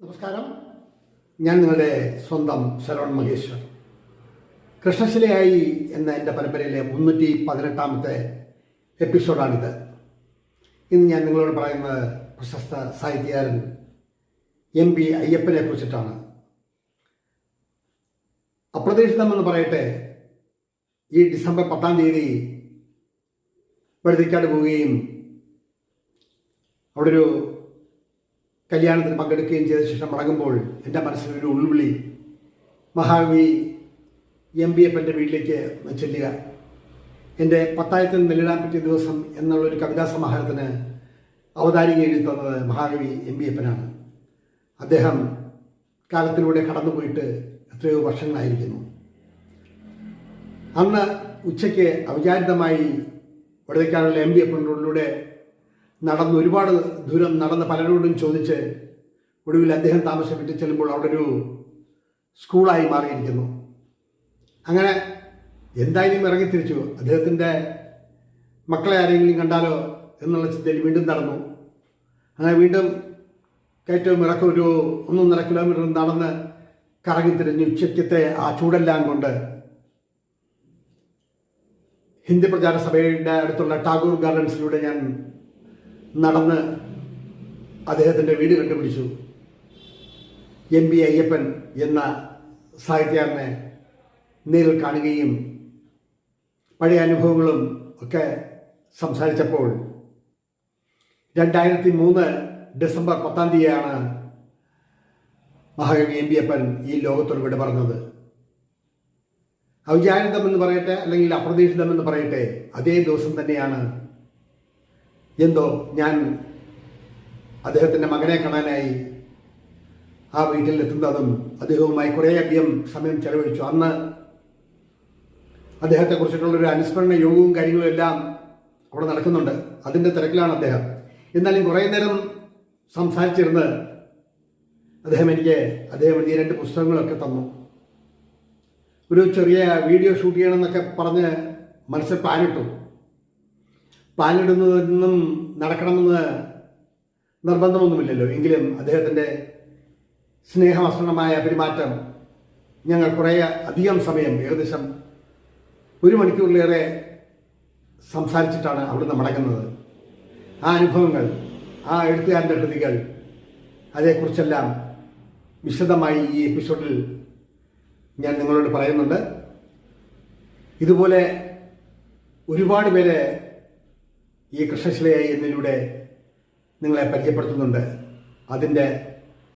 നമസ്കാരം. ഞാൻ നിങ്ങളുടെ സ്വന്തം ശരവൺ മഹേശ്വർ. കൃഷ്ണശിലയായി എന്ന എൻ്റെ പരമ്പരയിലെ 318 എപ്പിസോഡാണിത്. ഇന്ന് ഞാൻ നിങ്ങളോട് പറയുന്നത് പ്രശസ്ത സാഹിത്യകാരൻ MP അയ്യപ്പനെ കുറിച്ചിട്ടാണ്. അപ്രതീക്ഷിതമെന്ന് പറയട്ടെ, ഈ ഡിസംബർ 10-ാം തീയതി വഴുതിക്കാട് പോവുകയും അവിടെ ഒരു കല്യാണത്തിന് പങ്കെടുക്കുകയും ചെയ്ത ശേഷം മടങ്ങുമ്പോൾ എൻ്റെ മനസ്സിലൊരു ഉൾവിളി, മഹാകവി MP അയ്യപ്പൻ്റെ വീട്ടിലേക്ക് ചെല്ലുക. എൻ്റെ പത്തായത്തിൽ നെല്ലിടാൻ പറ്റിയ ദിവസം എന്നുള്ളൊരു കവിതാ സമാഹാരത്തിന് അവതാരിക എഴുതി തന്നത് മഹാകവി MP അയ്യപ്പനാണ്. അദ്ദേഹം കാലത്തിലൂടെ കടന്നുപോയിട്ട് എത്രയോ വർഷങ്ങളായിരിക്കുന്നു. അന്ന് ഉച്ചയ്ക്ക് അവിചാരിതമായി വഴുതിക്കാടുള്ള MP അയ്യപ്പനിലൂടെ നടന്ന് ഒരുപാട് ദൂരം നടന്ന് പലരോടും ചോദിച്ച് ഒടുവിൽ അദ്ദേഹം താമസം വിട്ട് ചെല്ലുമ്പോൾ അവിടെ ഒരു സ്കൂളായി മാറിയിരിക്കുന്നു. അങ്ങനെ എന്തായാലും ഇറങ്ങിത്തിരിച്ചു. അദ്ദേഹത്തിൻ്റെ മക്കളെ ആരെങ്കിലും കണ്ടാലോ എന്നുള്ള ചിന്തയിൽ വീണ്ടും നടന്നു. അങ്ങനെ വീണ്ടും കയറ്റവും ഇറക്കം ഒരു 1.5 കിലോമീറ്റർ നടന്ന് കറങ്ങിത്തിരിഞ്ഞ് ഉച്ചയ്ക്കത്തെ ആ ചൂടെല്ലാം കൊണ്ട് ഹിന്ദി പ്രചാര സഭയുടെ അടുത്തുള്ള ടാഗോർ ഗാർഡൻസിലൂടെ ഞാൻ നടന്ന് അദ്ദേഹത്തിൻ്റെ വീട് കണ്ടുപിടിച്ചു. MP അയ്യപ്പൻ എന്ന സാഹിത്യകാരനെ നേരിൽ കാണുകയും പഴയ അനുഭവങ്ങളും ഒക്കെ സംസാരിച്ചപ്പോൾ 2003 ഡിസംബർ 10-ാം തീയതിയാണ് മഹാകവി MP അയ്യപ്പൻ ഈ ലോകത്തോട് വിട പറഞ്ഞത്. ഔചാരിതമെന്ന് പറയട്ടെ, അല്ലെങ്കിൽ അപ്രതീക്ഷിതമെന്ന് പറയട്ടെ, അതേ ദിവസം തന്നെയാണ് എന്തോ ഞാൻ അദ്ദേഹത്തിൻ്റെ മകനെ കാണാനായി ആ വീട്ടിൽ എത്തുന്നതും അദ്ദേഹവുമായി കുറേയധികം സമയം ചെലവഴിച്ചു. അന്ന് അദ്ദേഹത്തെക്കുറിച്ചിട്ടുള്ളൊരു അനുസ്മരണ യോഗവും കാര്യങ്ങളും എല്ലാം അവിടെ നടക്കുന്നുണ്ട്. അതിൻ്റെ തിരക്കിലാണ് അദ്ദേഹം. എന്നാലും കുറേ നേരം സംസാരിച്ചിരുന്ന് അദ്ദേഹം എനിക്ക് 2 പുസ്തകങ്ങളൊക്കെ തന്നു. ഒരു ചെറിയ വീഡിയോ ഷൂട്ട് ചെയ്യണമെന്നൊക്കെ പറഞ്ഞ് മനസ്സിൽ പ്ലാനിടുന്നതൊന്നും നടക്കണമെന്ന് നിർബന്ധമൊന്നുമില്ലല്ലോ. എങ്കിലും അദ്ദേഹത്തിൻ്റെ സ്നേഹമസൃണമായ പെരുമാറ്റം, ഞങ്ങൾ കുറേ അധികം സമയം, ഏകദേശം 1 മണിക്കൂറിലേറെ സംസാരിച്ചിട്ടാണ് അവിടുന്ന് മടങ്ങുന്നത്. ആ അനുഭവങ്ങൾ, ആ എഴുത്തുകാരൻ്റെ കൃതികൾ, അതേക്കുറിച്ചെല്ലാം വിശദമായി ഈ എപ്പിസോഡിൽ ഞാൻ നിങ്ങളോട് പറയുന്നുണ്ട്. ഇതുപോലെ ഒരുപാട് പേരെ ഈ കൃഷ്ണശിലയായി എന്നതിലൂടെ നിങ്ങളെ പരിചയപ്പെടുത്തുന്നുണ്ട്. അതിൻ്റെ